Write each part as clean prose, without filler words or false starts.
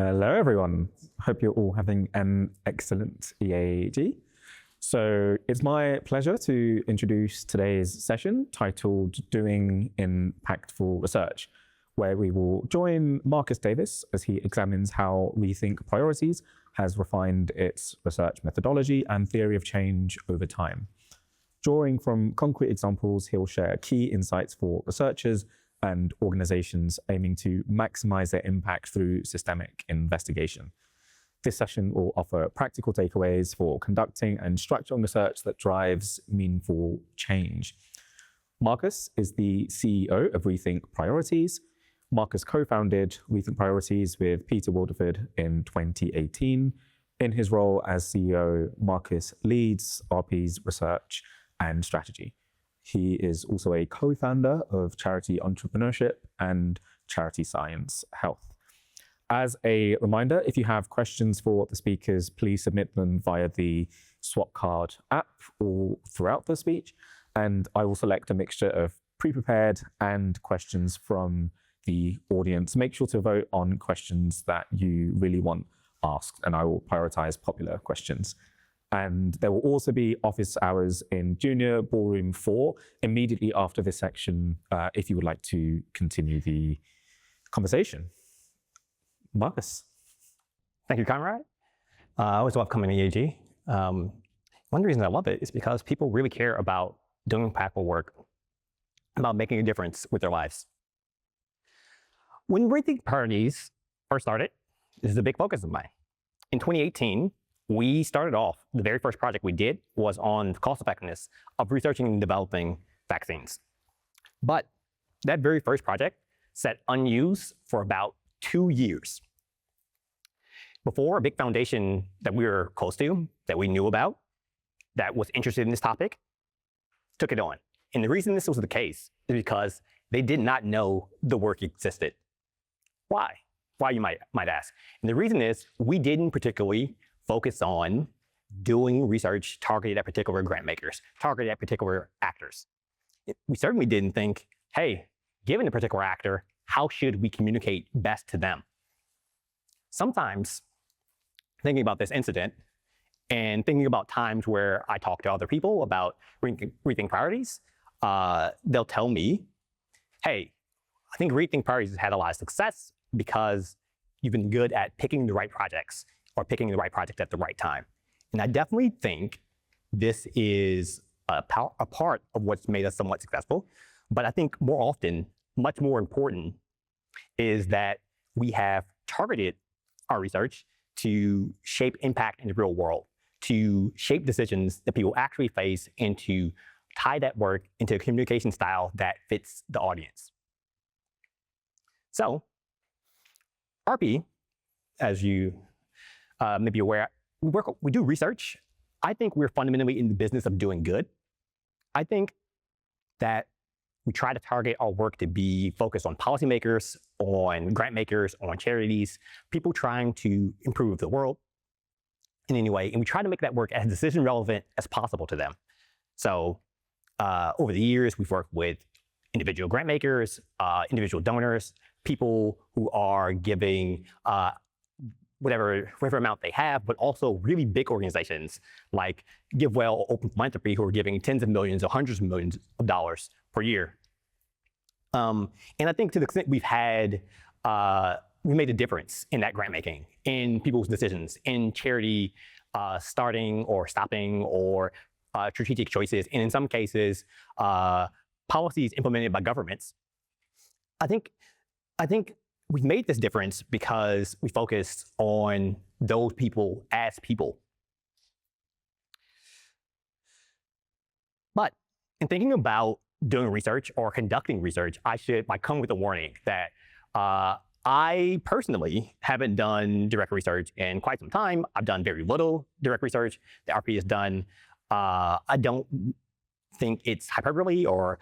Hello, everyone. Hope you're all having an excellent EAG. So it's my pleasure to introduce today's session titled Doing Impactful Research, where we will join Marcus Davis as he examines how Rethink Priorities has refined its research methodology and theory of change over time. Drawing from concrete examples, he'll share key insights for researchers and organizations aiming to maximize their impact through systemic investigation. This session will offer practical takeaways for conducting and structuring research that drives meaningful change. Marcus is the CEO of Rethink Priorities. Marcus co-founded Rethink Priorities with Peter Wildeford in 2018. In his role as CEO, Marcus leads RP's research and strategy. He is also a co-founder of charity Entrepreneurship and charity Science Health. As a reminder, if you have questions for the speakers, please submit them via the Swap Card app or throughout the speech, and I will select a mixture of pre-prepared and questions from the audience. Make sure to vote on questions that you really want asked, and I will prioritize popular questions. And there will also be office hours in Junior Ballroom 4 immediately after this section if you would like to continue the conversation. Marcus. Thank you, Conrad. I always love coming to EAG. One of the reasons I love it is because people really care about doing impactful work, about making a difference with their lives. When Rethink Priorities first started, this is a big focus of mine. In 2018, we started off, the very first project we did was on the cost effectiveness of researching and developing vaccines. But that very first project sat unused for about 2 years. Before, a big foundation that we were close to, that we knew about, that was interested in this topic, took it on. And the reason this was the case is because they did not know the work existed. Why? Why, you might ask. And the reason is we didn't particularly focus on doing research targeted at particular grant makers, targeted at particular actors. We certainly didn't think, hey, given a particular actor, how should we communicate best to them? Sometimes, thinking about this incident and thinking about times where I talk to other people about Rethink Priorities, they'll tell me, hey, I think Rethink Priorities has had a lot of success because you've been good at picking the right projects or picking the right project at the right time. And I definitely think this is a part of what's made us somewhat successful. But I think more often, much more important, is that we have targeted our research to shape impact in the real world, to shape decisions that people actually face, and to tie that work into a communication style that fits the audience. So, RP, as you may be aware, we do research. I think we're fundamentally in the business of doing good. I think that we try to target our work to be focused on policymakers, on grant makers, on charities, people trying to improve the world in any way. And we try to make that work as decision relevant as possible to them. So over the years, we've worked with individual grant makers, individual donors, people who are giving whatever amount they have, but also really big organizations like GiveWell or Open Philanthropy who are giving tens of millions or hundreds of millions of dollars per year. And I think to the extent we've had, we made a difference in that grant making, in people's decisions, in charity starting or stopping or strategic choices, and in some cases, policies implemented by governments. I think we've made this difference because we focused on those people as people. But in thinking about doing research or conducting research, I come with a warning that I personally haven't done direct research in quite some time. I've done very little direct research. The RP has done. I don't think it's hyperbole or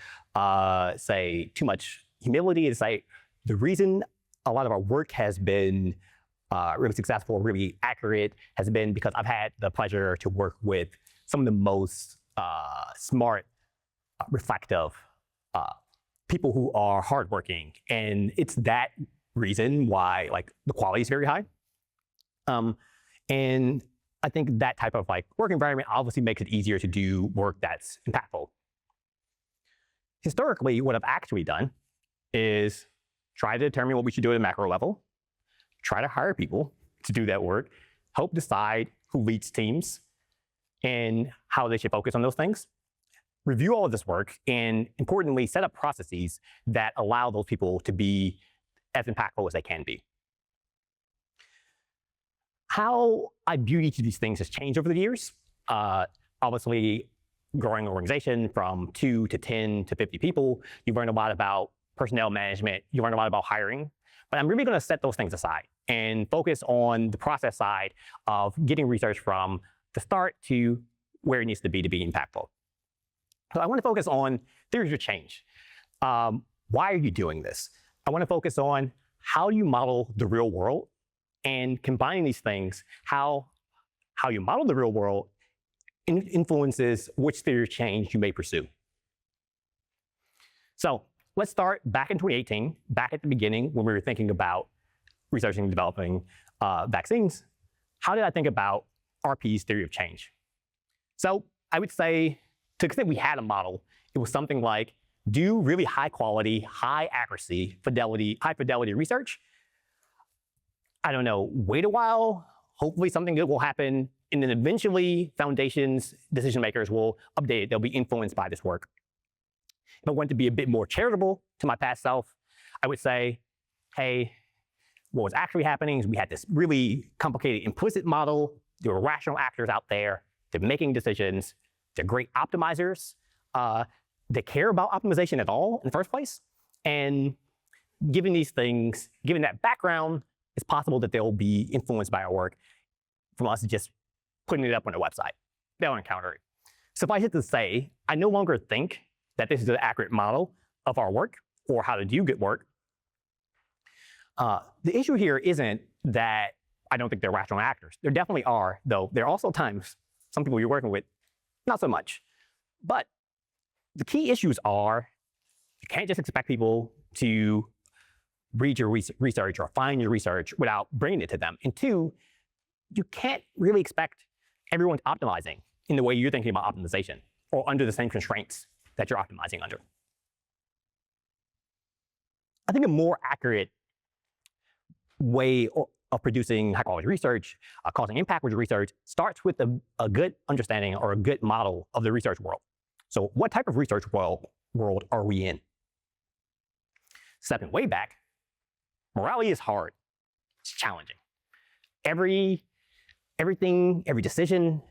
say too much humility to say the reason a lot of our work has been really successful, really accurate, has been because I've had the pleasure to work with some of the most smart, reflective people who are hardworking. And it's that reason why the quality is very high. And I think that type of work environment obviously makes it easier to do work that's impactful. Historically, what I've actually done is try to determine what we should do at a macro level, try to hire people to do that work, help decide who leads teams and how they should focus on those things, review all of this work, and importantly, set up processes that allow those people to be as impactful as they can be. How I view each of these things has changed over the years. Obviously, growing an organization from 2 to 10 to 50 people, you learn a lot about personnel management, you learn a lot about hiring. But I'm really going to set those things aside and focus on the process side of getting research from the start to where it needs to be impactful. So I want to focus on theories of change. Why are you doing this? I want to focus on how you model the real world, and combining these things, how you model the real world influences which theory of change you may pursue. So let's start back in 2018, back at the beginning when we were thinking about researching and developing vaccines. How did I think about RP's theory of change? So I would say, to the extent we had a model, it was something like do really high quality, high accuracy, high fidelity research. I don't know, wait a while, hopefully something good will happen, and then eventually foundations, decision makers will update it. They'll be influenced by this work. If I want to be a bit more charitable to my past self, I would say, hey, what was actually happening is we had this really complicated implicit model. There were rational actors out there. They're making decisions. They're great optimizers. They care about optimization at all in the first place. And given these things, given that background, it's possible that they'll be influenced by our work from us just putting it up on a website. They'll encounter it. Suffice it to say, I no longer think that this is an accurate model of our work or how to do good work. The issue here isn't that I don't think they're rational actors. There definitely are, though. There are also times some people you're working with, not so much. But the key issues are you can't just expect people to read your research or find your research without bringing it to them. And two, you can't really expect everyone optimizing in the way you're thinking about optimization or under the same constraints that you're optimizing under. I think a more accurate way of producing high quality research, causing impact with research, starts with a good understanding or a good model of the research world. So what type of research world are we in? Stepping way back, morality is hard. It's challenging. Everything, every decision,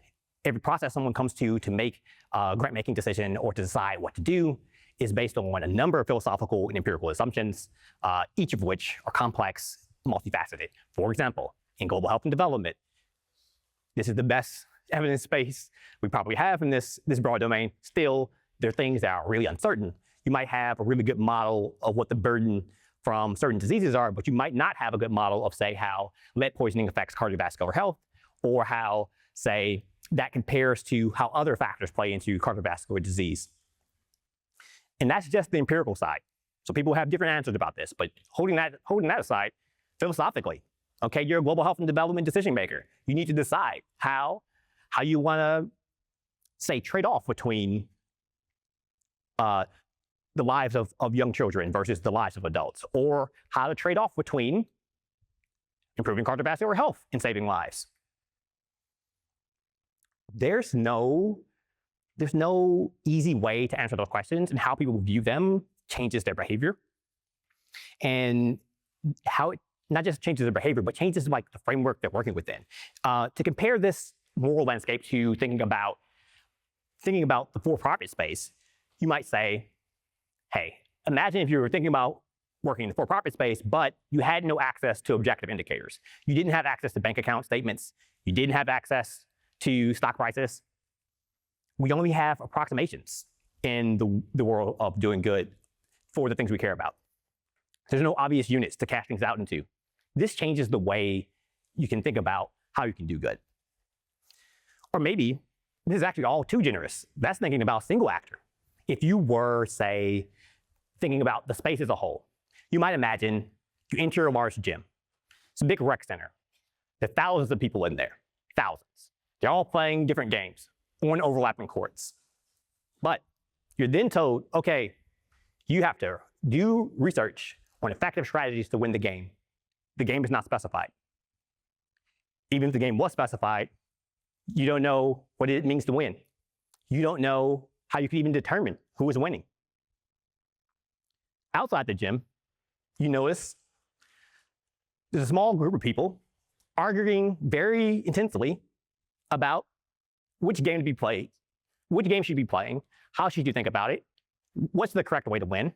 every process someone comes to make a grant-making decision or to decide what to do is based on a number of philosophical and empirical assumptions, each of which are complex, multifaceted. For example, in global health and development, this is the best evidence base we probably have in this broad domain. Still, there are things that are really uncertain. You might have a really good model of what the burden from certain diseases are, but you might not have a good model of, say, how lead poisoning affects cardiovascular health, or how, say, that compares to how other factors play into cardiovascular disease. And that's just the empirical side. So people have different answers about this, but holding that aside, philosophically, okay, you're a global health and development decision maker. You need to decide how you want to, say, trade off between the lives of young children versus the lives of adults, or how to trade off between improving cardiovascular health and saving lives. There's no easy way to answer those questions, and how people view them changes their behavior. And how it not just changes their behavior, but changes like the framework they're working within. To compare this moral landscape to thinking about the for-profit space, you might say, hey, imagine if you were thinking about working in the for-profit space, but you had no access to objective indicators. You didn't have access to bank account statements. You didn't have access to stock prices. We only have approximations in the world of doing good for the things we care about. There's no obvious units to cash things out into. This changes the way you can think about how you can do good. Or maybe this is actually all too generous. That's thinking about a single actor. If you were, say, thinking about the space as a whole, you might imagine you enter a large gym. It's a big rec center. There are thousands of people in there, thousands. They're all playing different games on overlapping courts. But you're then told, okay, you have to do research on effective strategies to win the game. The game is not specified. Even if the game was specified, you don't know what it means to win. You don't know how you can even determine who is winning. Outside the gym, you notice there's a small group of people arguing very intensely about which game to be played, which game should you be playing, how should you think about it, what's the correct way to win.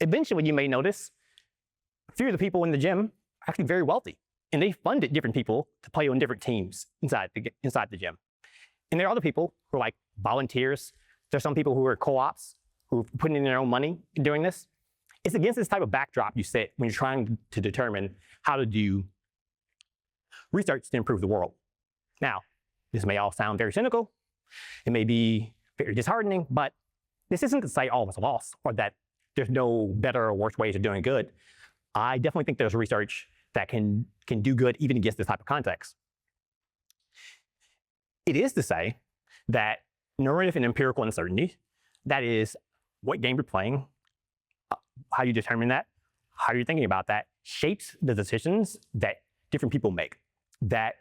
Eventually, you may notice a few of the people in the gym are actually very wealthy, and they funded different people to play on different teams inside the gym. And there are other people who are like volunteers. There's some people who are co-ops who are putting in their own money doing this. It's against this type of backdrop you set when you're trying to determine how to do research to improve the world. Now, this may all sound very cynical. It may be very disheartening, but this isn't to say all is lost or that there's no better or worse ways of doing good. I definitely think there's research that can do good even against this type of context. It is to say that normative and empirical uncertainty, that is what game you're playing, how you determine that, how you're thinking about that, shapes the decisions that different people make. That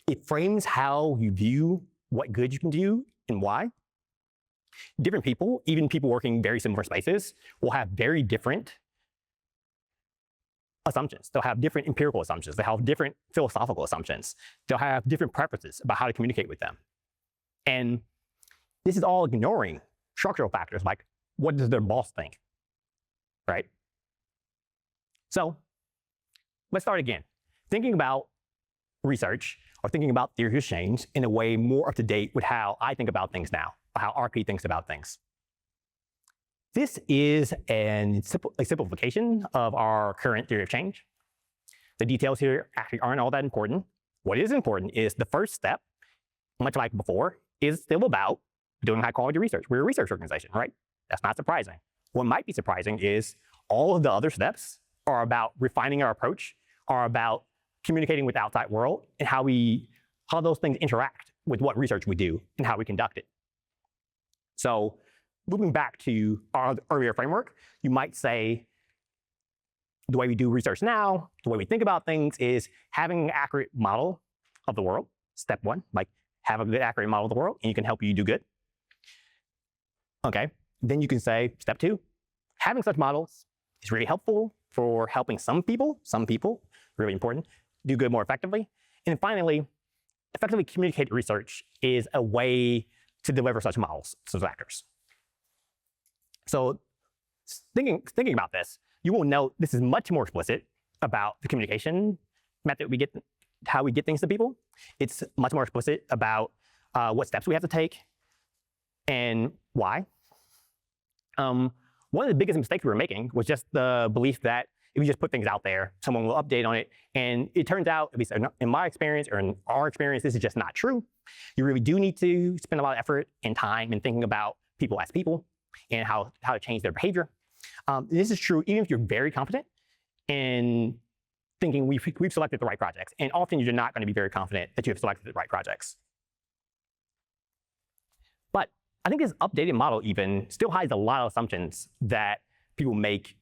it frames how you view what good you can do and why. Different people, even people working very similar spaces, will have very different assumptions. They'll have different empirical assumptions. They'll have different philosophical assumptions. They'll have different preferences about how to communicate with them. And this is all ignoring structural factors like what does their boss think, right? So let's start again. Thinking about research or thinking about theory of change in a way more up to date with how I think about things now, or how RP thinks about things. This is a simplification of our current theory of change. The details here actually aren't all that important. What is important is the first step, much like before, is still about doing high quality research. We're a research organization, right? That's not surprising. What might be surprising is all of the other steps are about refining our approach, are about communicating with the outside world and how those things interact with what research we do and how we conduct it. So moving back to our earlier framework, you might say the way we do research now, the way we think about things is having an accurate model of the world. Step one, like have a good accurate model of the world and you can help you do good. Okay, then you can say step two, having such models is really helpful for helping some people, really important, do good more effectively. And finally, effectively communicated research is a way to deliver such models to those actors. So thinking about this, you will note this is much more explicit about the communication method how we get things to people. It's much more explicit about what steps we have to take and why. One of the biggest mistakes we were making was just the belief that if you just put things out there, someone will update on it. And it turns out, at least in my experience or in our experience, this is just not true. You really do need to spend a lot of effort and time in thinking about people as people and how to change their behavior. This is true even if you're very confident in thinking we've selected the right projects. And often you're not going to be very confident that you have selected the right projects. But I think this updated model even still hides a lot of assumptions that people make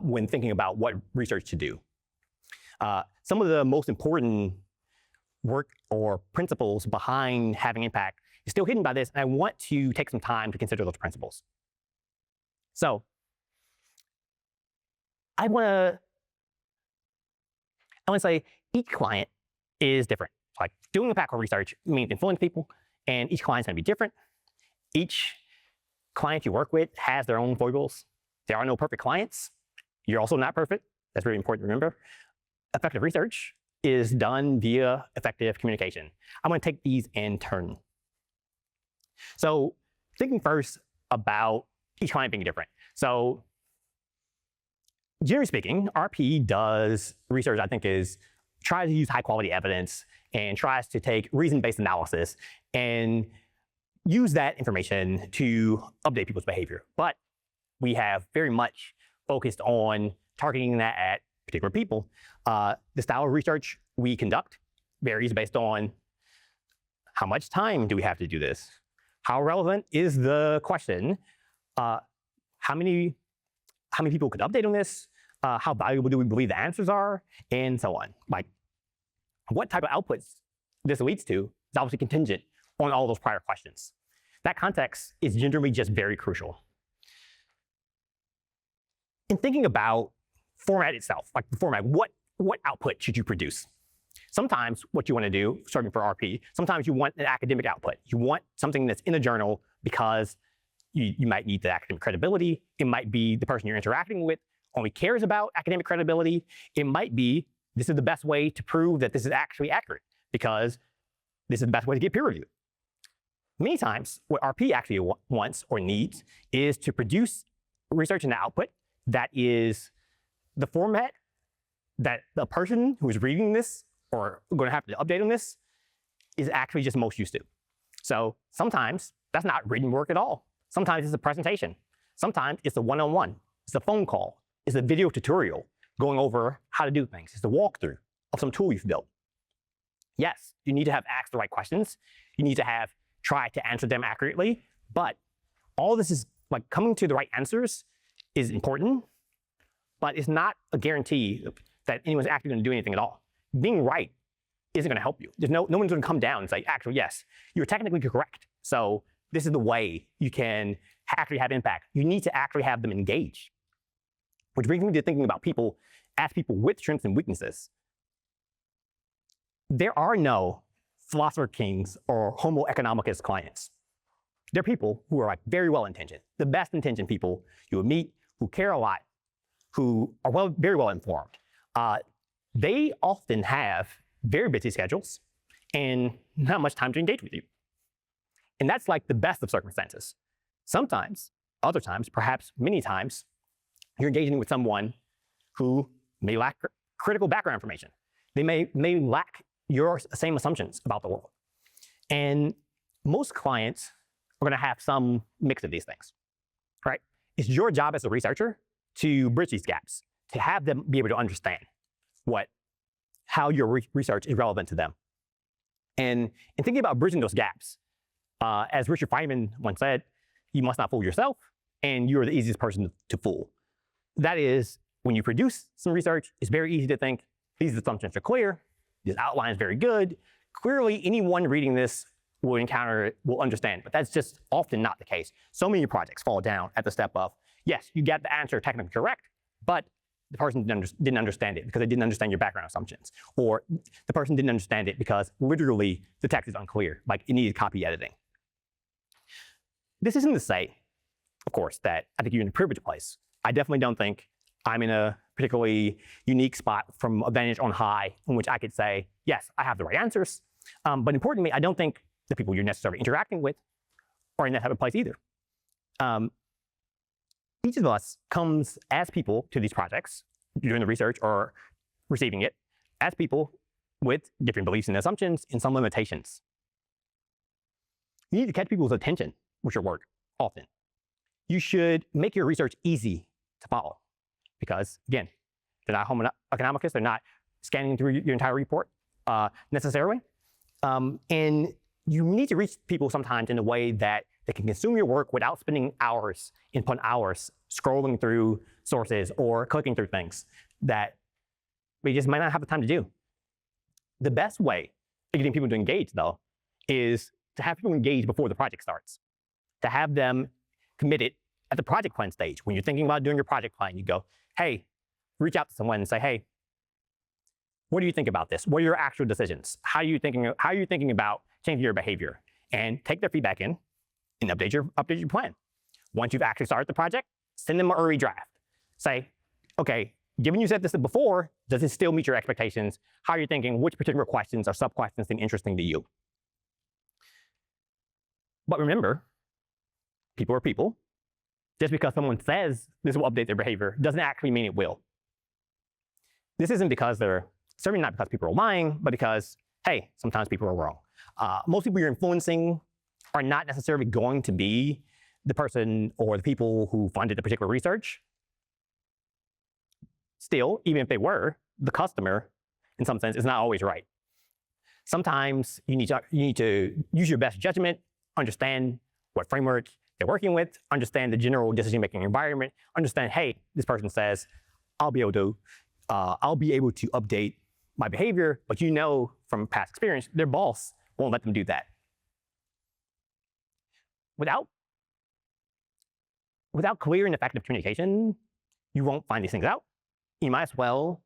when thinking about what research to do. Some of the most important work or principles behind having impact is still hidden by this, and I want to take some time to consider those principles. So I want to say each client is different. Like doing impactful research means influencing people, and each client's going to be different. Each client you work with has their own foibles. There are no perfect clients. You're also not perfect. That's really important to remember. Effective research is done via effective communication. I'm going to take these in turn. So thinking first about each client being different. So generally speaking, RP does research, I think, tries to use high quality evidence and tries to take reason-based analysis and use that information to update people's behavior. But we have very much focused on targeting that at particular people. The style of research we conduct varies based on how much time do we have to do this? How relevant is the question? How many people could update on this? How valuable do we believe the answers are? And so on. Like, what type of outputs this leads to is obviously contingent on all those prior questions. That context is generally just very crucial. In thinking about format itself, like the format, what output should you produce? Sometimes what you want to do, starting for RP, sometimes you want an academic output. You want something that's in a journal because you might need the academic credibility. It might be the person you're interacting with only cares about academic credibility. It might be this is the best way to prove that this is actually accurate because this is the best way to get peer reviewed. Many times, what RP actually wants or needs is to produce research and output that is the format that the person who is reading this or going to have to update on this is actually just most used to. So sometimes that's not written work at all. Sometimes it's a presentation. Sometimes it's a one-on-one. It's a phone call. It's a video tutorial going over how to do things. It's a walkthrough of some tool you've built. Yes, you need to have asked the right questions. You need to have tried to answer them accurately. But all this is like coming to the right answers is important, but it's not a guarantee that anyone's actually going to do anything at all. Being right isn't going to help you. No one's going to come down and say, actually, yes, you're technically correct. So this is the way you can actually have impact. You need to actually have them engage. Which brings me to thinking about people as people with strengths and weaknesses. There are no philosopher kings or homo economicus clients. They're people who are like very well-intentioned, the best intentioned people you will meet, who care a lot, who are very well informed. They often have very busy schedules and not much time to engage with you. And that's like the best of circumstances. Sometimes, other times, perhaps many times, you're engaging with someone who may lack critical background information. They may lack your same assumptions about the world. And most clients are going to have some mix of these things, right? It's your job as a researcher to bridge these gaps, to have them be able to understand how your research is relevant to them. And in thinking about bridging those gaps, as Richard Feynman once said, you must not fool yourself, and you're the easiest person to fool. That is, when you produce some research, it's very easy to think, these assumptions are clear, this outline is very good, clearly anyone reading this will encounter it, will understand, but that's just often not the case. So many projects fall down at the step of, yes, you get the answer technically correct, but the person didn't understand it because they didn't understand your background assumptions. Or the person didn't understand it because literally the text is unclear, like it needed copy editing. This isn't to say, of course, that I think you're in a privileged place. I definitely don't think I'm in a particularly unique spot from a vantage on high in which I could say, yes, I have the right answers. But importantly, I don't think the people you're necessarily interacting with are in that type of place either. Each of us comes as people to these projects, doing the research or receiving it, as people with different beliefs and assumptions and some limitations. You need to catch people's attention with your work often. You should make your research easy to follow because, again, they're not homo economicus, they're not scanning through your entire report necessarily. And you need to reach people sometimes in a way that they can consume your work without spending hours upon hours scrolling through sources or clicking through things that we just might not have the time to do. The best way of getting people to engage, though, is to have people engage before the project starts, to have them committed at the project plan stage. When you're thinking about doing your project plan, you go, hey, reach out to someone and say, hey, what do you think about this? What are your actual decisions? How are you thinking about changing your behavior? And take their feedback in and update your plan. Once you've actually started the project, send them an early draft. Say, okay, given you said this before, does this still meet your expectations? How are you thinking? Which particular questions or sub-questions seem interesting to you? But remember, people are people. Just because someone says this will update their behavior doesn't actually mean it will. This isn't because certainly not because people are lying, but because, hey, sometimes people are wrong. Most people you're influencing are not necessarily going to be the person or the people who funded the particular research. still, even if they were, the customer, in some sense, is not always right. Sometimes you need to use your best judgment, understand what framework they're working with, understand the general decision-making environment, understand, hey, this person says, I'll be able to update my behavior, but you know from past experience, their boss won't let them do that. Without clear and effective communication, you won't find these things out. You might as well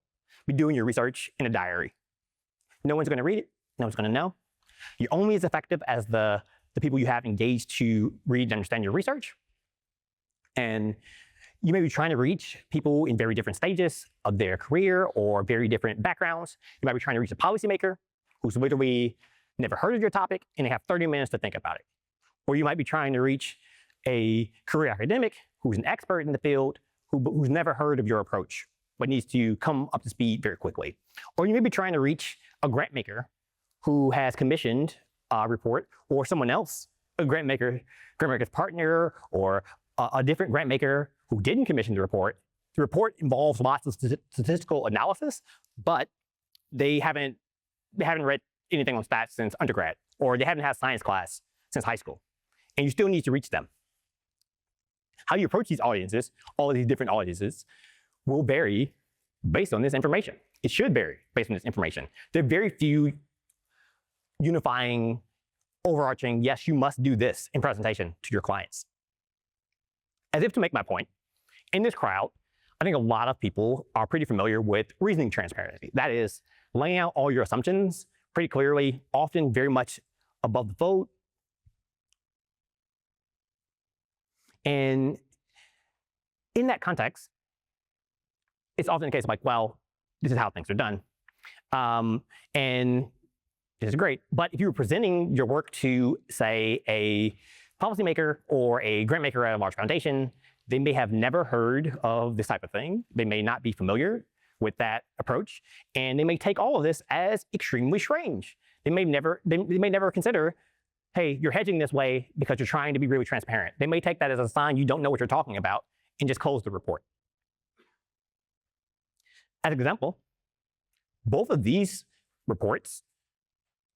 be doing your research in a diary. No one's going to read it. No one's going to know. You're only as effective as the people you have engaged to read and understand your research. And you may be trying to reach people in very different stages of their career or very different backgrounds. You might be trying to reach a policymaker who's literally never heard of your topic and they have 30 minutes to think about it. Or you might be trying to reach a career academic who's an expert in the field who's never heard of your approach but needs to come up to speed very quickly. Or you may be trying to reach a grant maker who has commissioned a report, or someone else, a grant maker's partner, or a different grant maker who didn't commission the report. The report involves lots of statistical analysis, but they haven't read anything on stats since undergrad, or they haven't had science class since high school, and you still need to reach them. How you approach these audiences, all of these different audiences, will vary based on this information. It should vary based on this information. There are very few unifying, overarching, yes, you must do this in presentation to your clients. As if to make my point, in this crowd, I think a lot of people are pretty familiar with reasoning transparency. That is, laying out all your assumptions pretty clearly, often very much above the fold. And in that context, it's often the case of like, well, this is how things are done. And this is great. But if you were presenting your work to, say, a policymaker or a grant maker at a large foundation, they may have never heard of this type of thing. They may not be familiar with that approach. And they may take all of this as extremely strange. They may never consider, hey, you're hedging this way because you're trying to be really transparent. They may take that as a sign you don't know what you're talking about and just close the report. As an example, both of these reports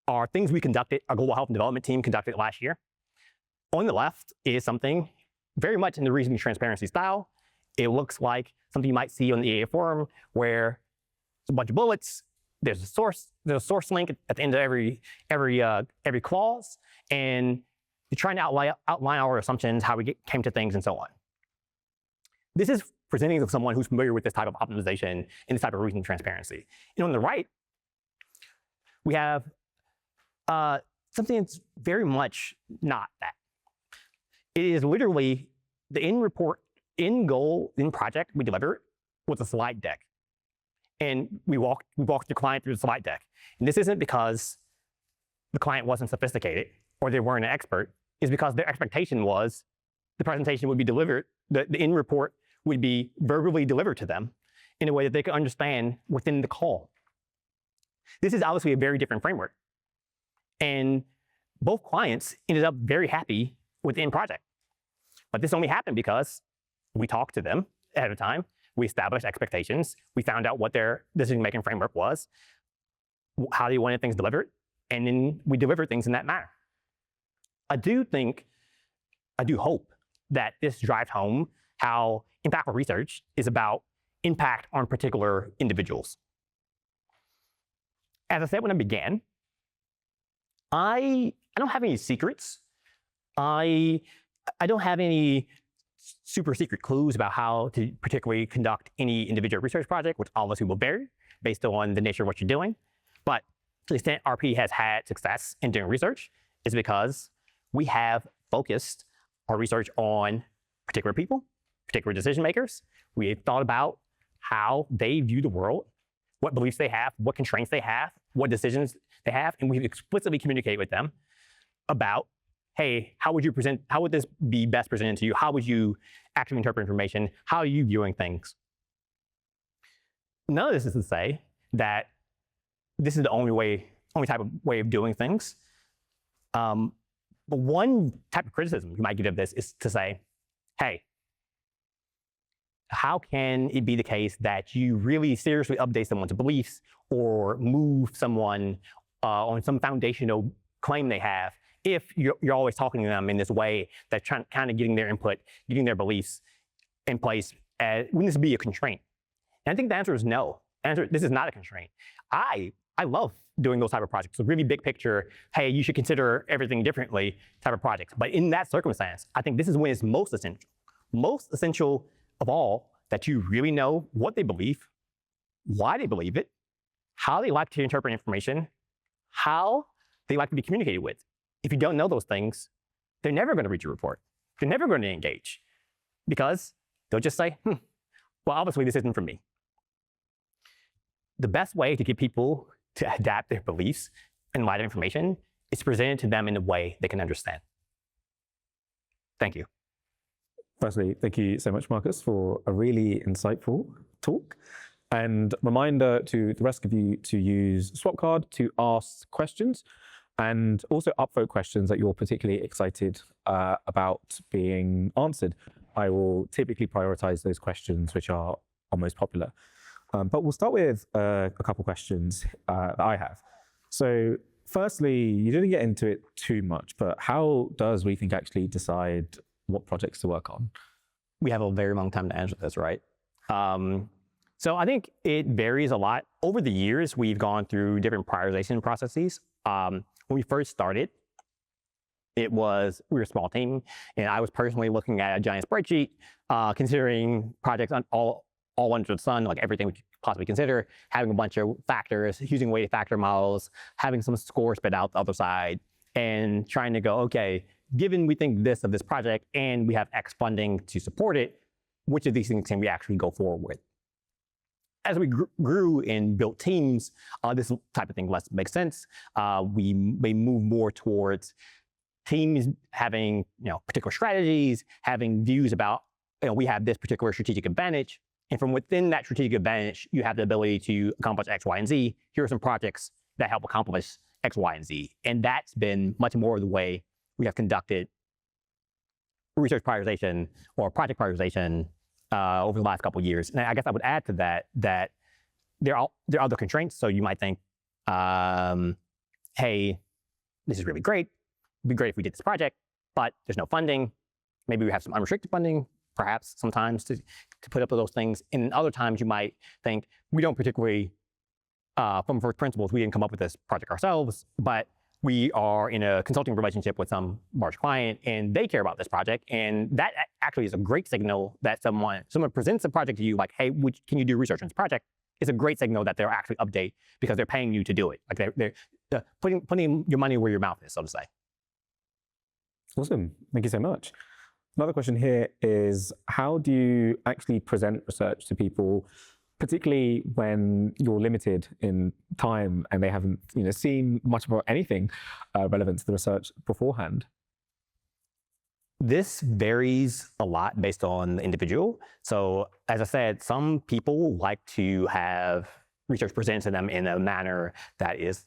are things we conducted, our global health and development team conducted last year. On the left is something very much in the reasoning transparency style. It looks like something you might see on the EA forum where it's a bunch of bullets, there's a source link at the end of every clause, and you're trying to outline our assumptions, how we came to things, and so on. This is presenting to someone who's familiar with this type of optimization and this type of reasoning transparency. And on the right, we have something that's very much not that. It is literally the end goal, in project we delivered was a slide deck. And we walked the client through the slide deck. And this isn't because the client wasn't sophisticated or they weren't an expert. It's because their expectation was the presentation would be delivered, the end report would be verbally delivered to them in a way that they could understand within the call. This is obviously a very different framework. And both clients ended up very happy with the end project. But this only happened because we talked to them ahead of time. We established expectations. We found out what their decision-making framework was, how they wanted things delivered, and then we delivered things in that manner. I do hope that this drives home how impactful research is about impact on particular individuals. As I said when I began, I don't have any secrets. I don't have any super secret clues about how to particularly conduct any individual research project, which obviously will vary based on the nature of what you're doing. But to the extent RP has had success in doing research is because we have focused our research on particular people, particular decision makers. We have thought about how they view the world, what beliefs they have, what constraints they have, what decisions they have, and we explicitly communicate with them about, hey, how would this be best presented to you? How would you actually interpret information? How are you viewing things? None of this is to say that this is the only type of way of doing things. But one type of criticism you might get of this is to say, hey, how can it be the case that you really seriously update someone's beliefs or move someone on some foundational claim they have if you're always talking to them in this way that's kind of getting their input, getting their beliefs in place? Wouldn't this be a constraint? And I think the answer is no. This is not a constraint. I love doing those type of projects. A really big picture, hey, you should consider everything differently type of projects. But in that circumstance, I think this is when it's most essential. Most essential of all, that you really know what they believe, why they believe it, how they like to interpret information, how they like to be communicated with. If you don't know those things, they're never going to read your report. They're never going to engage because they'll just say, well, obviously this isn't for me. The best way to get people to adapt their beliefs in light of information is presented to them in a way they can understand. Thank you. Firstly, thank you so much, Marcus, for a really insightful talk. And reminder to the rest of you to use Swapcard to ask questions and also upvote questions that you're particularly excited about being answered. I will typically prioritize those questions which are most popular. But we'll start with a couple questions that I have. So firstly, you didn't get into it too much, but how does Rethink actually decide what projects to work on? We have a very long time to answer this, right? So I think it varies a lot. Over the years, we've gone through different prioritization processes. When we first started, we were a small team, and I was personally looking at a giant spreadsheet, considering projects on all under the sun, like everything we could possibly consider, having a bunch of factors, using weighted factor models, having some score spit out the other side, and trying to go, okay, given we think this of this project and we have X funding to support it, which of these things can we actually go forward with? As we grew and built teams, this type of thing less makes sense. We may move more towards teams having particular strategies, having views about we have this particular strategic advantage. And from within that strategic advantage, you have the ability to accomplish X, Y, and Z. Here are some projects that help accomplish X, Y, and Z. And that's been much more of the way we have conducted research prioritization or project prioritization over the last couple of years. And I guess I would add to that there are other constraints. So you might think, hey, this is really great. It'd be great if we did this project, but there's no funding. Maybe we have some unrestricted funding, perhaps sometimes to put up with those things. And other times you might think, we don't particularly, from first principles, we didn't come up with this project ourselves, but we are in a consulting relationship with some large client and they care about this project. And that actually is a great signal that someone presents a project to you like, hey, can you do research on this project? It's a great signal that they'll actually update because they're paying you to do it. Like they're putting your money where your mouth is, so to say. Awesome. Thank you so much. Another question here is, how do you actually present research to people, particularly when you're limited in time and they haven't seen much of anything relevant to the research beforehand? This varies a lot based on the individual. So as I said, some people like to have research presented to them in a manner that is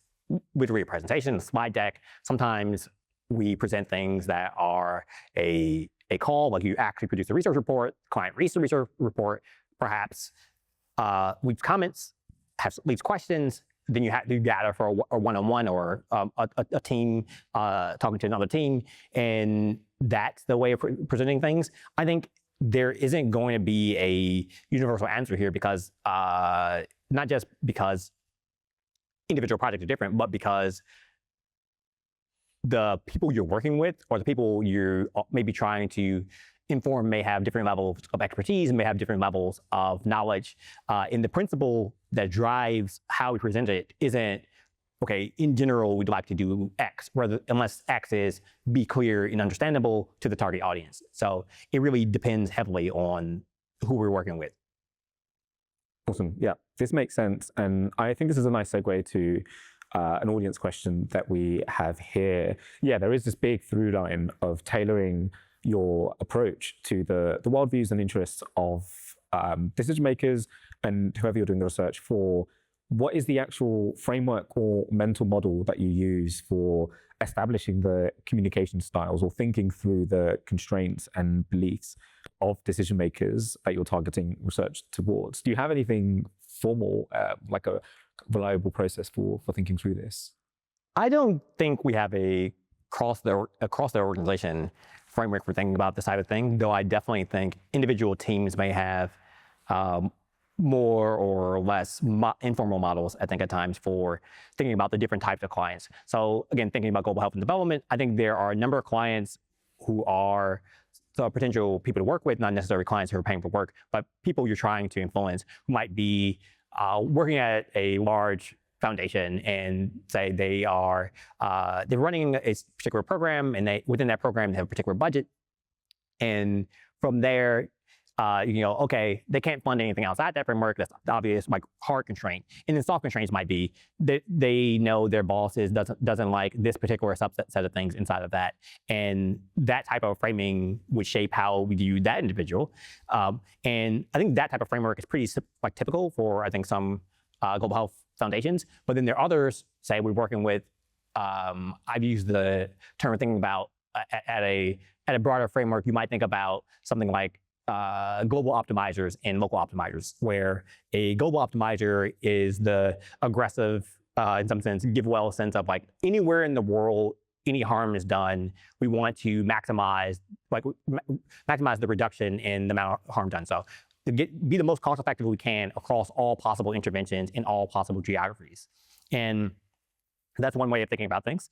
literally a presentation, a slide deck. Sometimes we present things that are a call, like you actually produce a research report, client reads the research report, perhaps leaves comments, leaves questions, then you gather for a one-on-one or a team talking to another team, and that's the way of presenting things. I think there isn't going to be a universal answer here because not just because individual projects are different, but because the people you're working with or the people you're maybe trying to inform may have different levels of expertise and may have different levels of knowledge. And the principle that drives how we present it isn't, okay, in general, we'd like to do X, unless X is be clear and understandable to the target audience. So it really depends heavily on who we're working with. Awesome. Yeah, this makes sense. And I think this is a nice segue to an audience question that we have here. Yeah, there is this big through line of tailoring your approach to the worldviews and interests of decision makers and whoever you're doing the research for what is the actual framework or mental model that you use for establishing the communication styles or thinking through the constraints and beliefs of decision makers that you're targeting research towards? Do you have anything formal, like a reliable process for thinking through this? I don't think we have a across the organization framework for thinking about this type of thing, though I definitely think individual teams may have more or less informal models, I think, at times for thinking about the different types of clients. So again, thinking about global health and development, I think there are a number of clients who are the potential people to work with, not necessarily clients who are paying for work, but people you're trying to influence who might be working at a large foundation and say they're running a particular program, and within that program they have a particular budget, and from there, okay, they can't fund anything outside that framework. That's obvious, like hard constraint. And then soft constraints might be that they know their bosses doesn't like this particular subset of things inside of that, and that type of framing would shape how we view that individual. And I think that type of framework is pretty typical for, I think, some global health foundations. But then there are others, say we're working with, I've used the term thinking about at a broader framework, you might think about something like global optimizers and local optimizers, where a global optimizer is the aggressive, in some sense, give well sense of like anywhere in the world any harm is done, we want to maximize the reduction in the amount of harm done. So to be the most cost effective we can across all possible interventions in all possible geographies. And that's one way of thinking about things.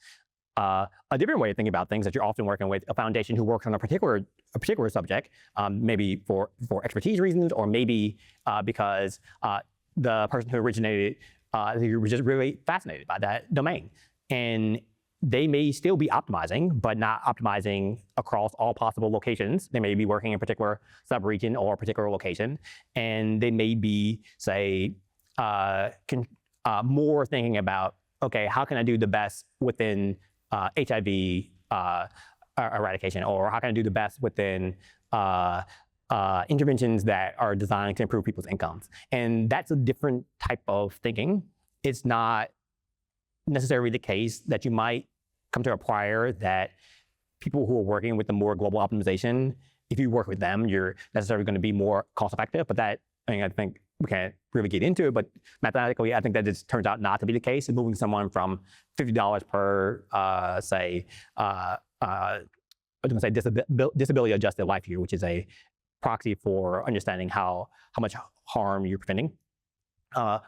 A different way of thinking about things that you're often working with a foundation who works on a particular subject, maybe for expertise reasons, or maybe because the person who originated, you're just really fascinated by that domain. And they may still be optimizing, but not optimizing across all possible locations. They may be working in a particular sub-region or a particular location, and they may be, say, more thinking about, okay, how can I do the best within HIV eradication, or how can I do the best within interventions that are designed to improve people's incomes? And that's a different type of thinking. It's not necessarily the case that you might come to acquire that people who are working with the more global optimization, if you work with them, you're necessarily going to be more cost effective. But that, I think we can't really get into it, but mathematically, I think that just turns out not to be the case. And moving someone from $50 per, disability adjusted life year, which is a proxy for understanding how much harm you're preventing.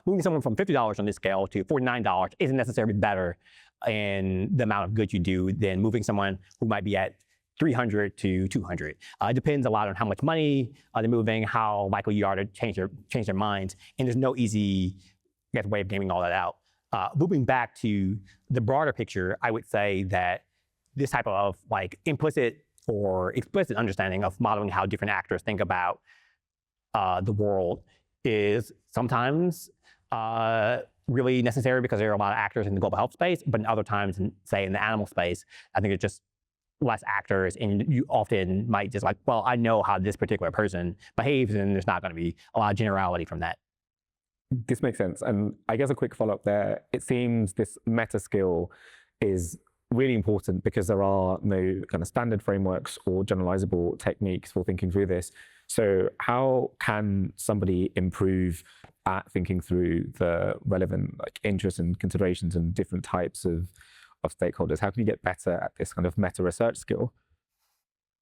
Moving someone from $50 on this scale to $49 isn't necessarily better in the amount of good you do than moving someone who might be at 300 to 200. It depends a lot on how much money they're moving, how likely you are to change their minds, and there's no easy way of gaming all that out. Moving back to the broader picture, I would say that this type of implicit or explicit understanding of modeling how different actors think about the world is sometimes really necessary because there are a lot of actors in the global health space, but in other times, say in the animal space, I think it's just less actors, and you often might just well, I know how this particular person behaves, and there's not going to be a lot of generality from that. This makes sense. And I guess a quick follow-up there, it seems this meta skill is really important because there are no kind of standard frameworks or generalizable techniques for thinking through this. So how can somebody improve at thinking through the relevant interests and considerations and different types of stakeholders? How can you get better at this kind of meta research skill?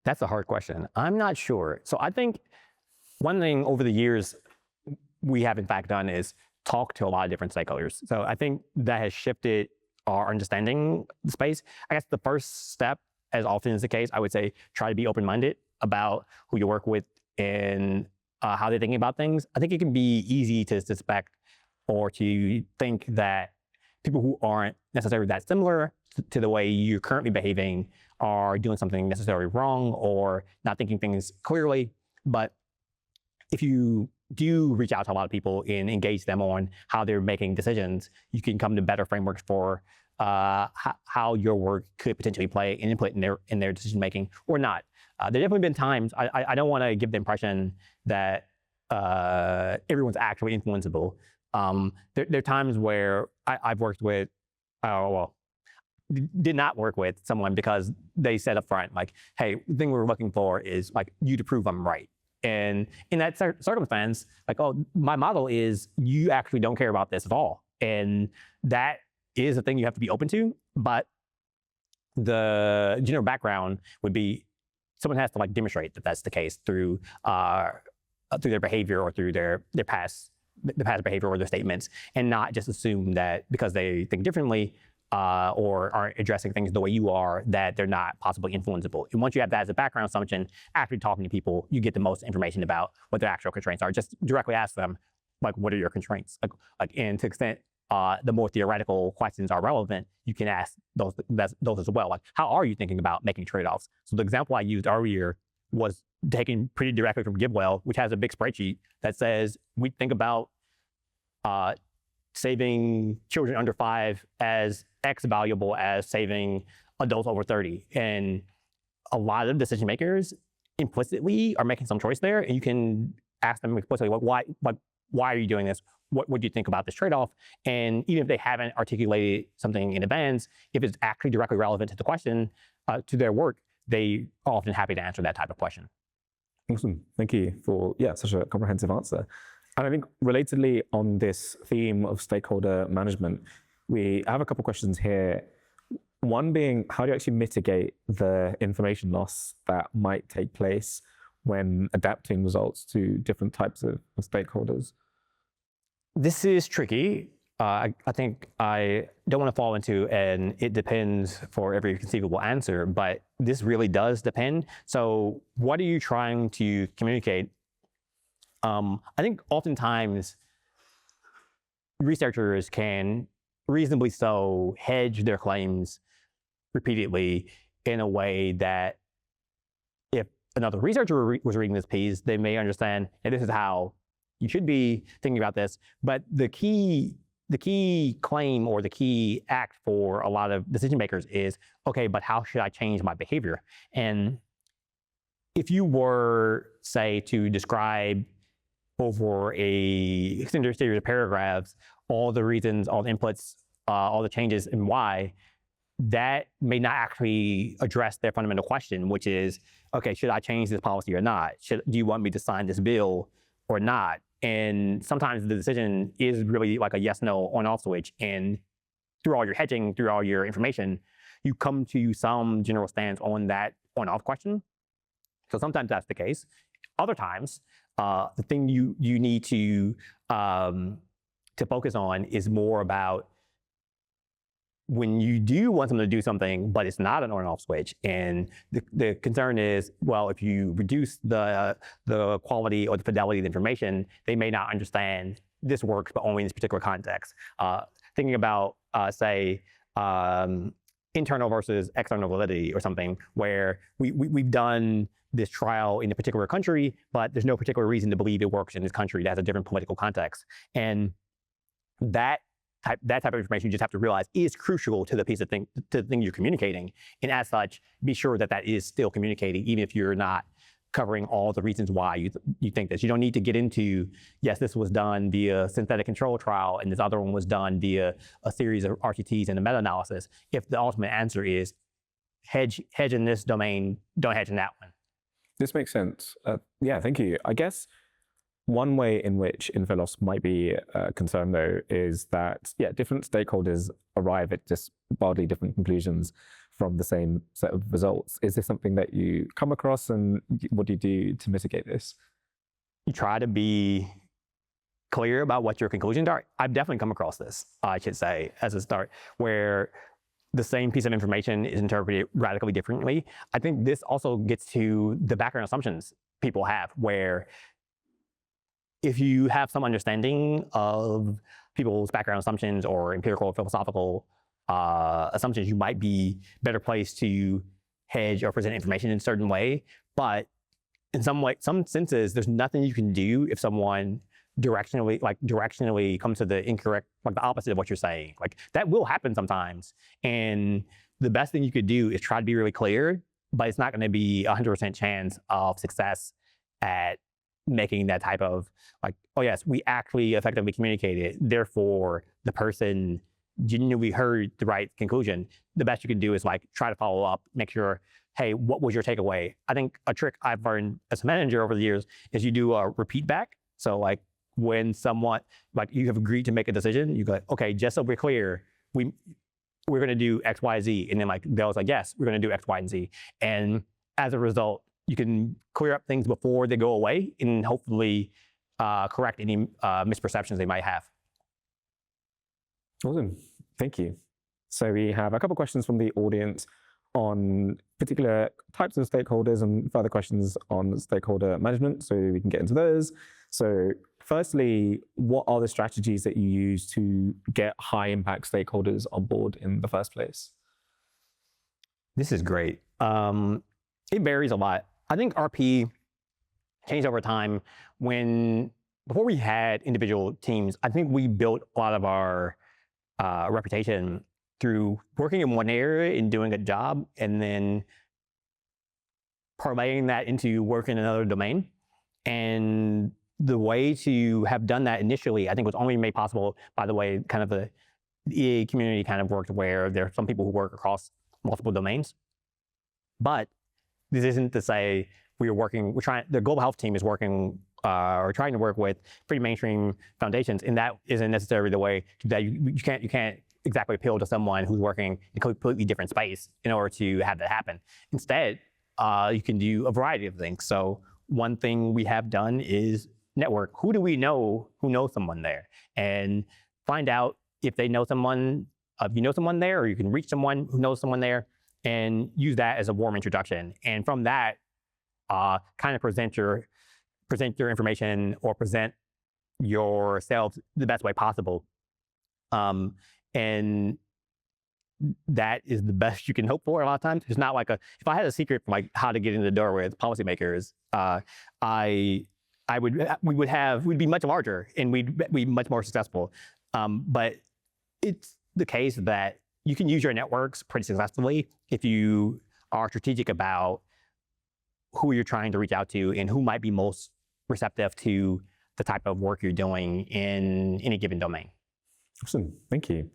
That's a hard question. I'm not sure. So I think one thing over the years we have in fact done is talk to a lot of different stakeholders. So I think that has shifted our understanding the space. I guess the first step, as often is the case, I would say try to be open-minded about who you work with and how they're thinking about things. I think it can be easy to suspect or to think that people who aren't necessarily that similar to the way you're currently behaving are doing something necessarily wrong or not thinking things clearly. But if you do reach out to a lot of people and engage them on how they're making decisions, you can come to better frameworks for how your work could potentially play an input in their decision making or not. There have definitely been times, I don't want to give the impression that everyone's actually influenceable. There are times where I've worked with, did not work with someone because they said up front, like, hey, the thing we're looking for is like you to prove I'm right. And in that circumstance, like, oh, my model is you actually don't care about this at all. And that is a thing you have to be open to. But the general background would be someone has to like demonstrate that that's the case through their behavior or through their past behavior or their statements, and not just assume that because they think differently or aren't addressing things the way you are, that they're not possibly influenceable. And once you have that as a background assumption, after talking to people, you get the most information about what their actual constraints are. Just directly ask them, like, what are your constraints? And to the extent the more theoretical questions are relevant, you can ask those as well. Like, how are you thinking about making trade-offs? So the example I used earlier was taken pretty directly from GiveWell, which has a big spreadsheet that says we think about saving children under 5 as X valuable as saving adults over 30. And a lot of decision makers implicitly are making some choice there, and you can ask them explicitly, why are you doing this? What do you think about this trade-off? And even if they haven't articulated something in advance, if it's actually directly relevant to the question, to their work, they are often happy to answer that type of question. Awesome. Thank you for such a comprehensive answer. And I think relatedly on this theme of stakeholder management, we have a couple questions here. One being, how do you actually mitigate the information loss that might take place when adapting results to different types of stakeholders? This is tricky. I think I don't want to fall into an it depends for every conceivable answer, but this really does depend. So what are you trying to communicate? I think oftentimes researchers can reasonably so hedge their claims repeatedly in a way that if another researcher was reading this piece, they may understand, and this is how you should be thinking about this. But the key claim or the key act for a lot of decision makers is, okay, but how should I change my behavior? And if you were, say, to describe over a extended series of paragraphs all the reasons, all the inputs, all the changes and why, that may not actually address their fundamental question, which is, okay, should I change this policy or not? Do you want me to sign this bill or not? And sometimes the decision is really like a yes, no, on off switch. And through all your hedging, through all your information, you come to some general stance on that on off question. So sometimes that's the case. Other times, the thing you need to focus on is more about when you do want them to do something, but it's not an on and off switch. And the concern is, well, if you reduce the quality or the fidelity of the information, they may not understand this works, but only in this particular context. Thinking about, say, internal versus external validity or something, where we've done this trial in a particular country, but there's no particular reason to believe it works in this country that has a different political context. And that type of information you just have to realize is crucial to the piece of thing, to the thing you're communicating. And as such, be sure that that is still communicating, even if you're not covering all the reasons why you think this. You don't need to get into, yes, this was done via synthetic control trial, and this other one was done via a series of RTTs and a meta-analysis, if the ultimate answer is hedge in this domain, don't hedge in that one. This makes sense. Yeah, thank you. I guess one way in which info loss might be a concern, though, is that, different stakeholders arrive at just wildly different conclusions from the same set of results. Is this something that you come across, and what do you do to mitigate this? You try to be clear about what your conclusions are. I've definitely come across this, I should say, as a start, where the same piece of information is interpreted radically differently. I think this also gets to the background assumptions people have, where if you have some understanding of people's background assumptions or empirical philosophical assumptions, you might be better placed to hedge or present information in a certain way. But in some senses, there's nothing you can do if someone directionally comes to the incorrect, like the opposite of what you're saying. Like, that will happen sometimes. And the best thing you could do is try to be really clear, but it's not going to be 100% chance of success at making that type of like, oh yes, we actually effectively communicated, therefore the person genuinely heard the right conclusion. The best you can do is like try to follow up, make sure, hey, what was your takeaway? I think a trick I've learned as a manager over the years is you do a repeat back. So like when someone, like you have agreed to make a decision, you go, okay, just so we're clear, we're going to do X, Y, Z. And then like they'll like, yes, we're going to do X, Y, and Z. And as a result, you can clear up things before they go away and hopefully correct any misperceptions they might have. Awesome. Thank you. So we have a couple of questions from the audience on particular types of stakeholders and further questions on stakeholder management, so we can get into those. So firstly, what are the strategies that you use to get high impact stakeholders on board in the first place? This is great. It varies a lot. I think RP changed over time. Before we had individual teams, I think we built a lot of our reputation through working in one area and doing a job, and then parlaying that into work in another domain. And the way to have done that initially, I think, was only made possible by the way kind of the EA community kind of worked, where there are some people who work across multiple domains. But this isn't to say the global health team is working or trying to work with pretty mainstream foundations, and that isn't necessarily the way that you can't exactly appeal to someone who's working in a completely different space in order to have that happen. Instead, you can do a variety of things. So one thing we have done is network. Who do we know who knows someone there? And find out if they know someone, if you know someone there, or you can reach someone who knows someone there, and use that as a warm introduction. And from that, kind of present your information or present yourself the best way possible. And that is the best you can hope for a lot of times. It's not like if I had a secret for like how to get in the door with policymakers, we'd be much larger and we'd be much more successful. But it's the case that you can use your networks pretty successfully if you are strategic about who you're trying to reach out to and who might be most receptive to the type of work you're doing in any given domain. Awesome, thank you.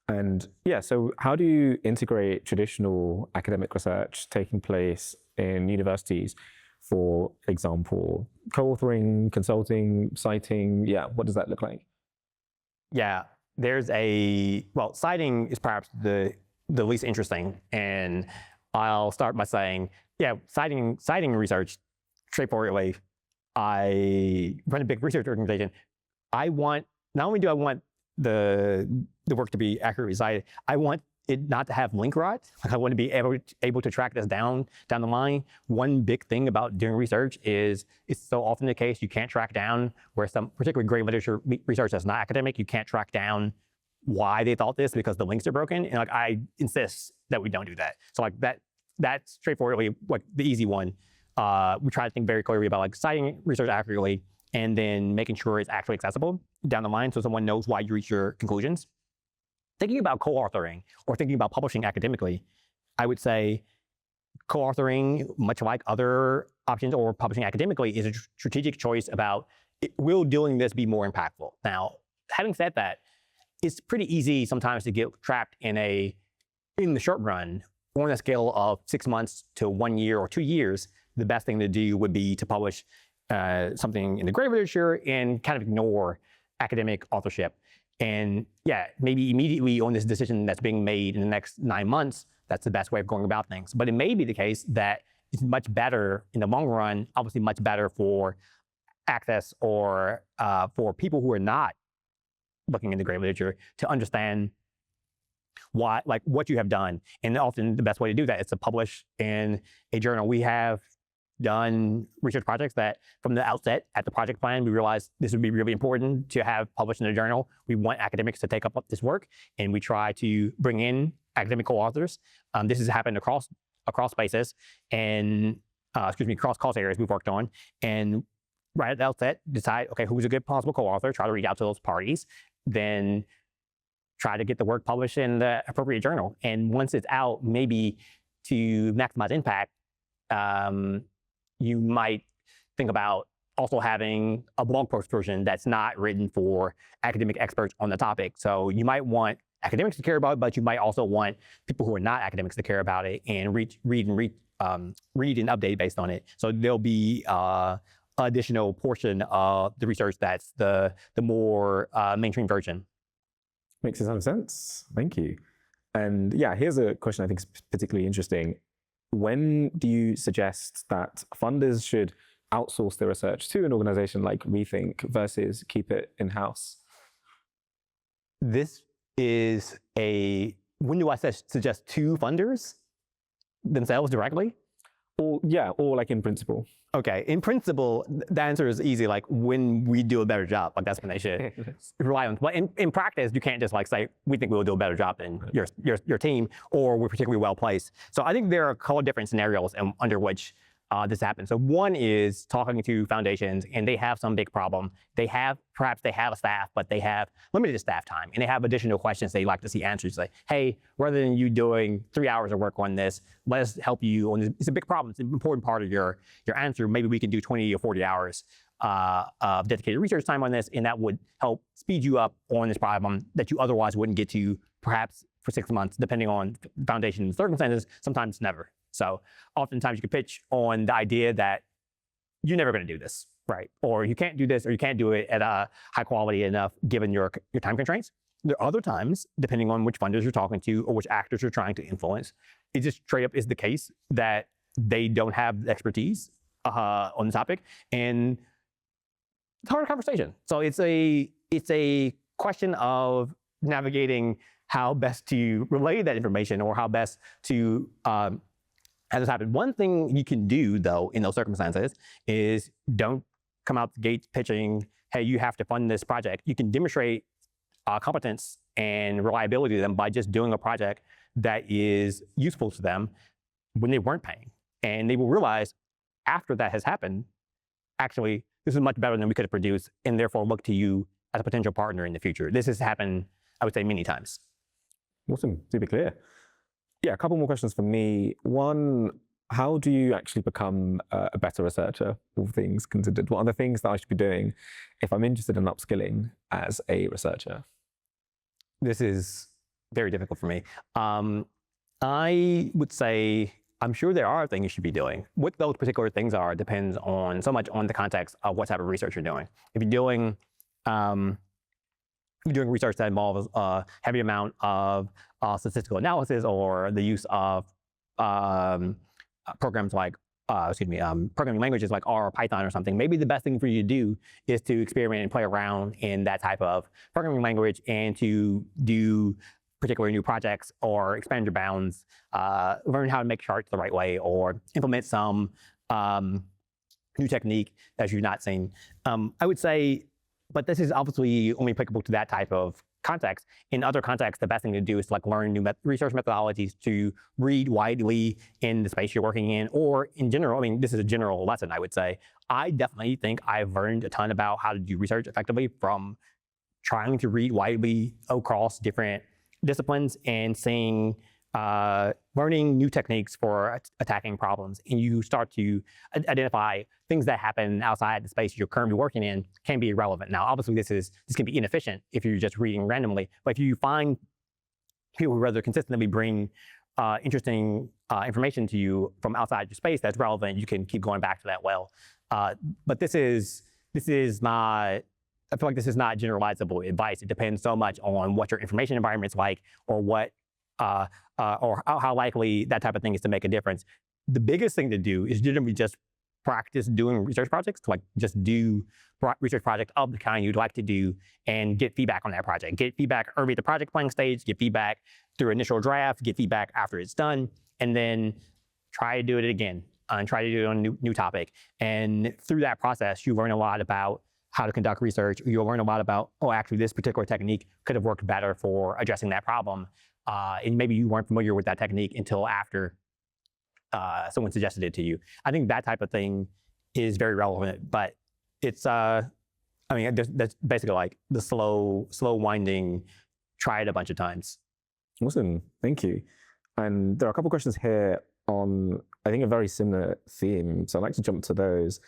And yeah, so how do you integrate traditional academic research taking place in universities? For example, co-authoring, consulting, citing, what does that look like? Yeah, citing is perhaps the least interesting. And I'll start by saying, citing research, straightforwardly, I run a big research organization. Not only do I want the work to be accurately cited, I want it not to have link rot. Like I want to be able to track this down the line. One big thing about doing research is it's so often the case you can't track down where some particularly great literature research that's not academic, you can't track down why they thought this because the links are broken. And like I insist that we don't do that. So like that's straightforwardly like the easy one. We try to think very clearly about like citing research accurately and then making sure it's actually accessible down the line so someone knows why you reach your conclusions. Thinking about co-authoring or thinking about publishing academically, I would say co-authoring, much like other options, or publishing academically, is a strategic choice about will doing this be more impactful. Now, having said that, it's pretty easy sometimes to get trapped in the short run, on a scale of 6 months to 1 year or 2 years. The best thing to do would be to publish something in the great literature and kind of ignore academic authorship. And maybe immediately on this decision that's being made in the next 9 months, that's the best way of going about things. But it may be the case that it's much better in the long run, obviously much better for access or for people who are not looking into great literature to understand what you have done. And often the best way to do that is to publish in a journal. We have done research projects that from the outset at the project plan, we realized this would be really important to have published in a journal. We want academics to take up this work, and we try to bring in academic co-authors. This has happened across spaces and, across course areas we've worked on. And right at the outset, decide, okay, who's a good possible co-author, try to reach out to those parties, then try to get the work published in the appropriate journal. And once it's out, maybe to maximize impact, you might think about also having a blog post version that's not written for academic experts on the topic. So you might want academics to care about it, but you might also want people who are not academics to care about it and read and update based on it. So there'll be additional portion of the research that's the more mainstream version. Makes a ton of sense. Thank you. And yeah, here's a question I think is particularly interesting. When do you suggest that funders should outsource their research to an organization like Rethink versus keep it in-house? This is when do I suggest to funders themselves directly? Or like in principle. Okay, in principle, the answer is easy, like when we do a better job, like that's when they should rely on. But in practice, you can't just like say, we think we'll do a better job than your team, or we're particularly well placed. So I think there are a couple of different scenarios under which this happens. So one is talking to foundations and they have some big problem. Perhaps they have a staff, but they have limited staff time and they have additional questions they'd like to see answers. Like, hey, rather than you doing 3 hours of work on this, let's help you on this. It's a big problem. It's an important part of your answer. Maybe we can do 20 or 40 hours of dedicated research time on this, and that would help speed you up on this problem that you otherwise wouldn't get to perhaps for 6 months, depending on foundation circumstances, sometimes never. So oftentimes you can pitch on the idea that you're never going to do this, right? Or you can't do this, or you can't do it at a high quality enough given your time constraints. There are other times, depending on which funders you're talking to or which actors you're trying to influence, it just straight up is the case that they don't have the expertise on the topic, and it's a hard conversation. So it's a question of navigating how best to relay that information or how best to has this happened. One thing you can do, though, in those circumstances is don't come out the gates pitching, hey, you have to fund this project. You can demonstrate competence and reliability to them by just doing a project that is useful to them when they weren't paying. And they will realize after that has happened, actually, this is much better than we could have produced, and therefore look to you as a potential partner in the future. This has happened, I would say, many times. Awesome, super clear. Yeah, a couple more questions for me. One, how do you actually become a better researcher, all things considered? What are the things that I should be doing if I'm interested in upskilling as a researcher? This is very difficult for me. I would say, I'm sure there are things you should be doing. What those particular things are depends on so much on the context of what type of research you're doing. If you're doing research that involves a heavy amount of statistical analysis or the use of programs like, programming languages like R or Python or something, maybe the best thing for you to do is to experiment and play around in that type of programming language and to do particular new projects or expand your bounds, learn how to make charts the right way or implement some new technique that you've not seen. I would say, but this is obviously only applicable to that type of context. In other contexts, the best thing to do is to learn new research methodologies, to read widely in the space you're working in, or in general, this is a general lesson, I would say. I definitely think I've learned a ton about how to do research effectively from trying to read widely across different disciplines and seeing, learning new techniques for attacking problems. And you start to identify things that happen outside the space you're currently working in can be irrelevant. Now, obviously, this can be inefficient if you're just reading randomly. But if you find people who rather consistently bring interesting information to you from outside your space that's relevant, you can keep going back to that well. But this is not. I feel like this is not generalizable advice. It depends so much on what your information environment's like, or what, or how likely that type of thing is to make a difference. The biggest thing to do is generally just practice doing research projects, just do research projects of the kind you'd like to do and get feedback on that project. Get feedback early at the project planning stage, get feedback through initial draft, get feedback after it's done, and then try to do it again and try to do it on a new topic. And through that process, you learn a lot about how to conduct research. You'll learn a lot about, oh, actually, this particular technique could have worked better for addressing that problem. And maybe you weren't familiar with that technique until after someone suggested it to you. I think that type of thing is very relevant, but it's, that's basically like the slow winding, try it a bunch of times. Awesome, thank you. And there are a couple of questions here on, I think, a very similar theme. So I'd like to jump to those.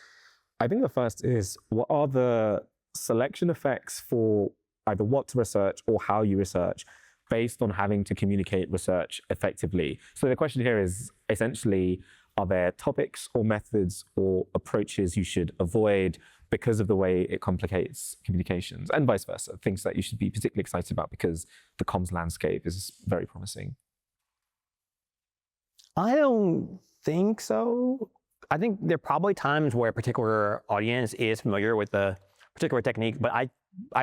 I think the first is, what are the selection effects for either what to research or how you research based on having to communicate research effectively? So the question here is essentially, are there topics or methods or approaches you should avoid because of the way it complicates communications, and vice versa, things that you should be particularly excited about because the comms landscape is very promising? I don't think so. I think there are probably times where a particular audience is familiar with a particular technique, but I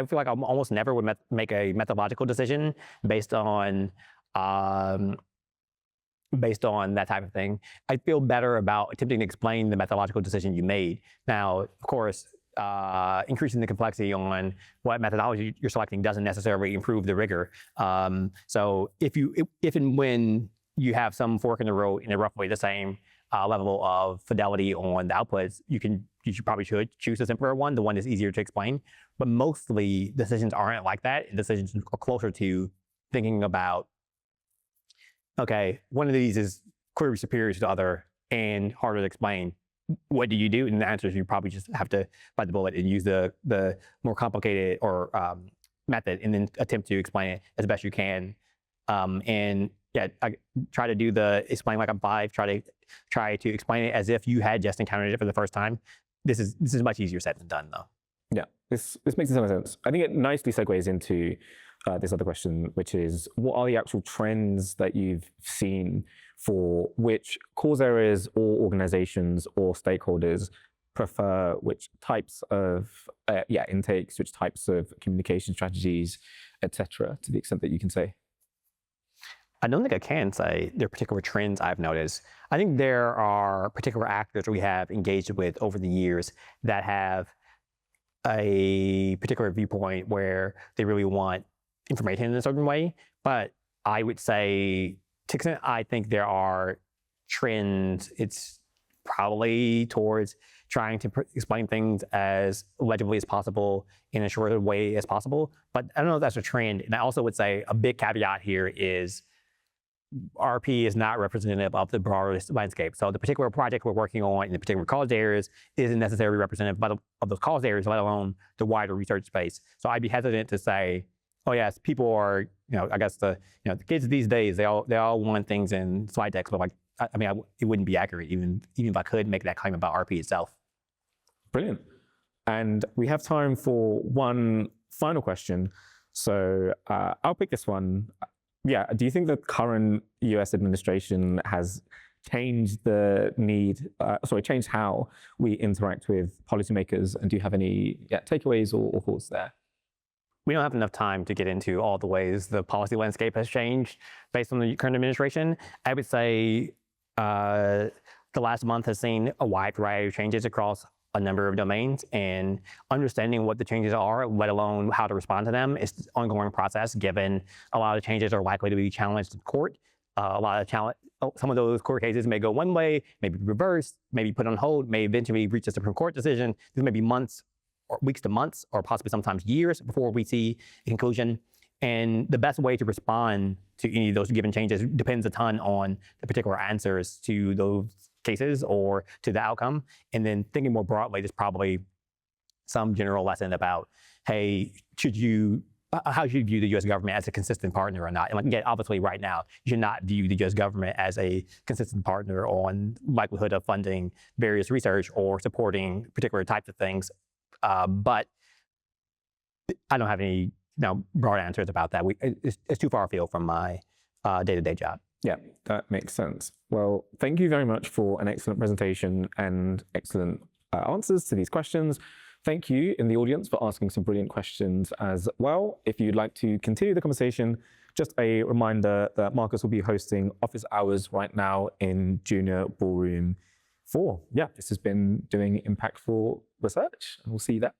feel like I almost never would make a methodological decision based on that type of thing. I feel better about attempting to explain the methodological decision you made. Now, of course, increasing the complexity on what methodology you're selecting doesn't necessarily improve the rigor. So if and when you have some fork in the road and they're roughly the same level of fidelity on the outputs, you probably should choose a simpler one, the one that's easier to explain. But mostly decisions aren't like that. Decisions are closer to thinking about, okay, one of these is clearly superior to the other and harder to explain. What do you do? And the answer is you probably just have to bite the bullet and use the more complicated or method, and then attempt to explain it as best you can. And yeah, I try to do the explain like I'm five. Try to explain it as if you had just encountered it for the first time. This is much easier said than done, though. Yeah, this makes some sense. I think it nicely segues into this other question, which is, what are the actual trends that you've seen for which cause areas or organizations or stakeholders prefer which types of intakes, which types of communication strategies, etc., to the extent that you can say? I don't think I can say there are particular trends I've noticed. I think there are particular actors we have engaged with over the years that have a particular viewpoint where they really want information in a certain way. But I would say, to the extent I think there are trends, it's probably towards trying to explain things as legibly as possible in a shorter way as possible. But I don't know if that's a trend. And I also would say a big caveat here is RP is not representative of the broader landscape. So the particular project we're working on in the particular college areas isn't necessarily representative of those college areas, let alone the wider research space. So I'd be hesitant to say, oh yes, people are, I guess the kids these days, they all want things in slide decks, but like, it wouldn't be accurate even if I could make that claim about RP itself. Brilliant. And we have time for one final question. So I'll pick this one. Yeah, do you think the current US administration has changed changed how we interact with policymakers? And do you have any takeaways or thoughts there? We don't have enough time to get into all the ways the policy landscape has changed based on the current administration. I would say the last month has seen a wide variety of changes across a number of domains, and understanding what the changes are, let alone how to respond to them, is an ongoing process, given a lot of changes are likely to be challenged in court. Some of those court cases may go one way, maybe reversed, maybe put on hold, may eventually reach a Supreme Court decision. This may be months or weeks to months, or possibly sometimes years before we see a conclusion. And the best way to respond to any of those given changes depends a ton on the particular answers to those cases or to the outcome. And then thinking more broadly, there's probably some general lesson about, hey, how should you view the U.S. government as a consistent partner or not? And again, obviously right now, you should not view the U.S. government as a consistent partner on likelihood of funding various research or supporting particular types of things. But I don't have any broad answers about that. It's too far afield from my day-to-day job. Yeah, that makes sense. Well, thank you very much for an excellent presentation and excellent answers to these questions. Thank you in the audience for asking some brilliant questions as well. If you'd like to continue the conversation, just a reminder that Marcus will be hosting office hours right now in Junior Ballroom 4. Yeah, this has been Doing Impactful Research, and we'll see you there.